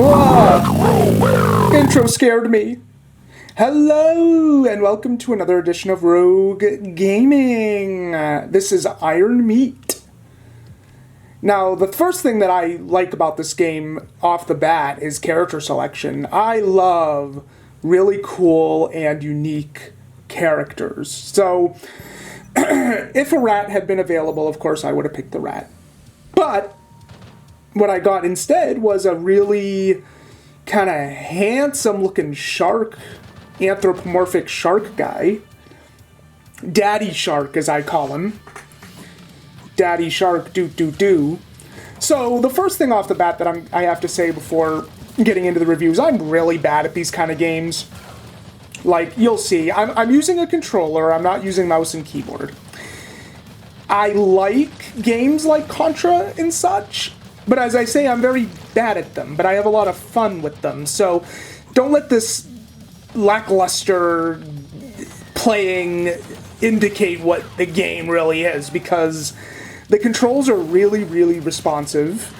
Whoa! Intro scared me. Hello, and welcome to another edition of Rogue Gaming. This is Iron Meat. Now, the first thing that I like about this game off the bat is character selection. I love really cool and unique characters. So, if a rat had been available, of course I would have picked the rat. But what I got instead was a really kind of handsome looking shark, anthropomorphic shark guy. Daddy Shark, as I call him. Daddy Shark, do. So the first thing off the bat that I have to say before getting into the reviews, I'm really bad at these kind of games. Like, you'll see, I'm using a controller, I'm not using mouse and keyboard. I like games like Contra and such, but as I say, I'm very bad at them, but I have a lot of fun with them, so don't let this lackluster playing indicate what the game really is, because the controls are really, really responsive.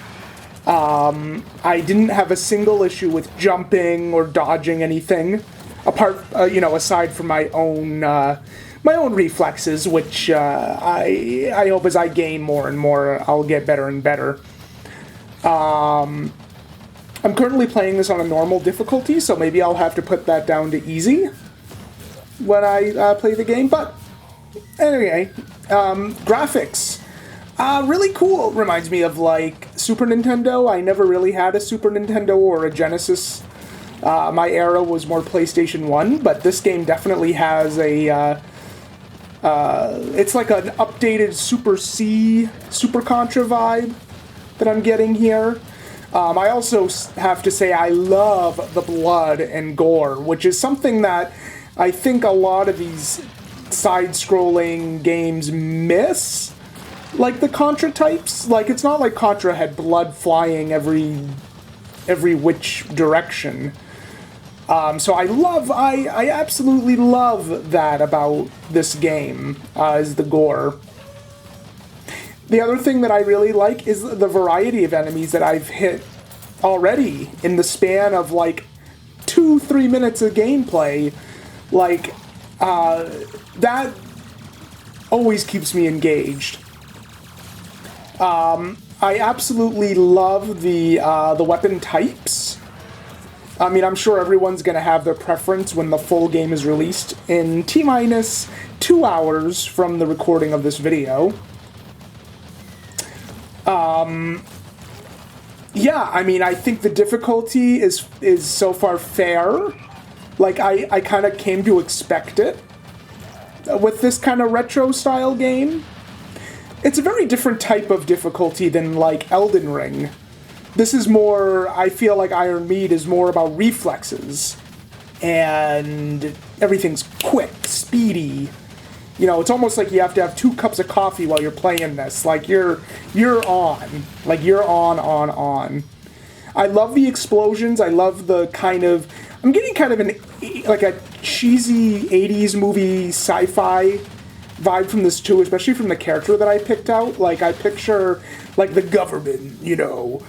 I didn't have a single issue with jumping or dodging anything, aside from my own reflexes, which I hope as I gain more and more, I'll get better and better. I'm currently playing this on a normal difficulty, so maybe I'll have to put that down to easy when I play the game. But anyway, graphics. Really cool. Reminds me of like Super Nintendo. I never really had a Super Nintendo or a Genesis. My era was more PlayStation 1, but this game definitely has a... it's like an updated Super Contra vibe that I'm getting here. I also have to say I love the blood and gore, which is something that I think a lot of these side-scrolling games miss. Like the Contra types. Like, it's not like Contra had blood flying every which direction. So I absolutely love that about this game, is the gore. The other thing that I really like is the variety of enemies that I've hit already in the span of like 2-3 minutes of gameplay. Like, that always keeps me engaged. I absolutely love the weapon types. I mean, I'm sure everyone's going to have their preference when the full game is released in T-minus 2 hours from the recording of this video. Yeah, I mean, I think the difficulty is so far fair. Like, I kind of came to expect it with this kind of retro-style game. It's a very different type of difficulty than, like, Elden Ring. This is more, I feel like Iron Meat is more about reflexes. And everything's quick, speedy. You know, it's almost like you have to have 2 cups of coffee while you're playing this. Like, you're on. Like, you're on. I love the explosions. I love the kind of... I'm getting kind of like a cheesy 80s movie sci-fi vibe from this too, especially from the character that I picked out. Like, I picture, like, the government, you know,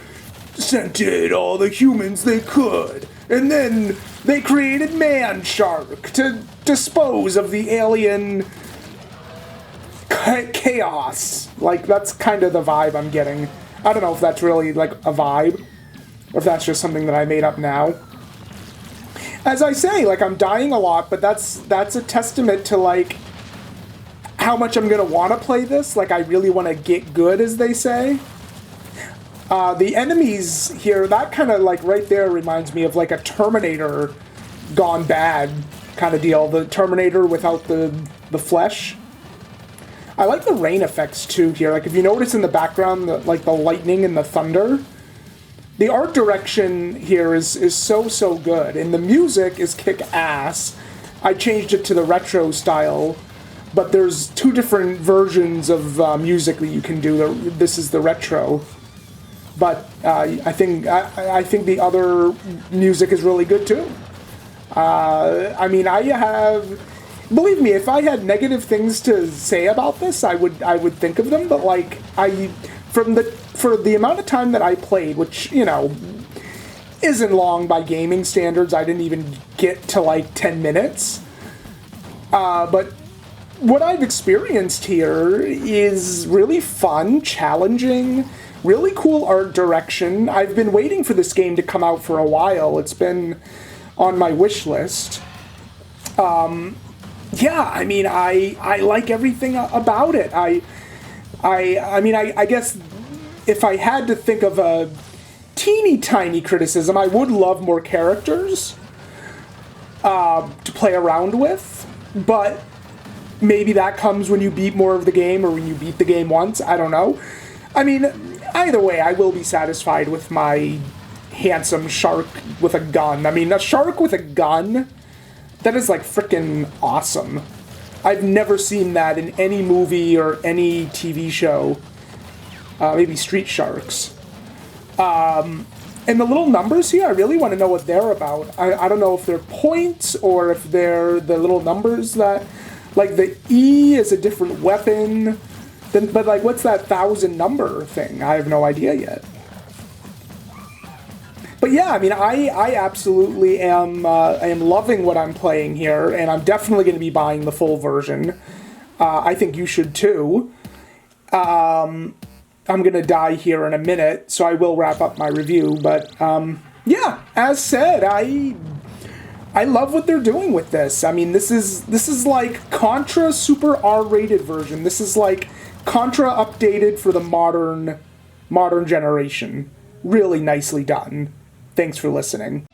scented all the humans they could, and then they created Man Shark to dispose of the alien chaos. Like, that's kind of the vibe I'm getting. I don't know if that's really, like, a vibe, or if that's just something that I made up now. As I say, like, I'm dying a lot, but that's a testament to, like, how much I'm gonna want to play this. Like, I really want to get good, as they say. The enemies here, that kind of, like, right there reminds me of, like, a Terminator gone bad kind of deal. The Terminator without the flesh. I like the rain effects, too, here. Like, if you notice in the background, like, the lightning and the thunder, the art direction here is so good. And the music is kick-ass. I changed it to the retro style, but there's 2 different versions of music that you can do. This is the retro. But I think the other music is really good, too. I mean, believe me, if I had negative things to say about this, I would think of them. But like, for the amount of time that I played, which, you know, isn't long by gaming standards. I didn't even get to like 10 minutes. But what I've experienced here is really fun, challenging, really cool art direction. I've been waiting for this game to come out for a while. It's been on my wish list. Yeah, I mean, I like everything about it. I guess if I had to think of a teeny tiny criticism, I would love more characters to play around with, but maybe that comes when you beat more of the game or when you beat the game once. I don't know. I mean, either way, I will be satisfied with my handsome shark with a gun. I mean, a shark with a gun, that is like freaking awesome. I've never seen that in any movie or any TV show. Maybe Street Sharks. And the little numbers here, I really want to know what they're about. I don't know if they're points or if they're the little numbers that... Like, the E is a different weapon. But, like, what's that 1,000 number thing? I have no idea yet. But yeah, I mean, I absolutely am loving what I'm playing here, and I'm definitely going to be buying the full version. I think you should too. I'm going to die here in a minute, so I will wrap up my review. But yeah, as said, I love what they're doing with this. I mean, this is like Contra super R-rated version. This is like Contra updated for the modern generation. Really nicely done. Thanks for listening.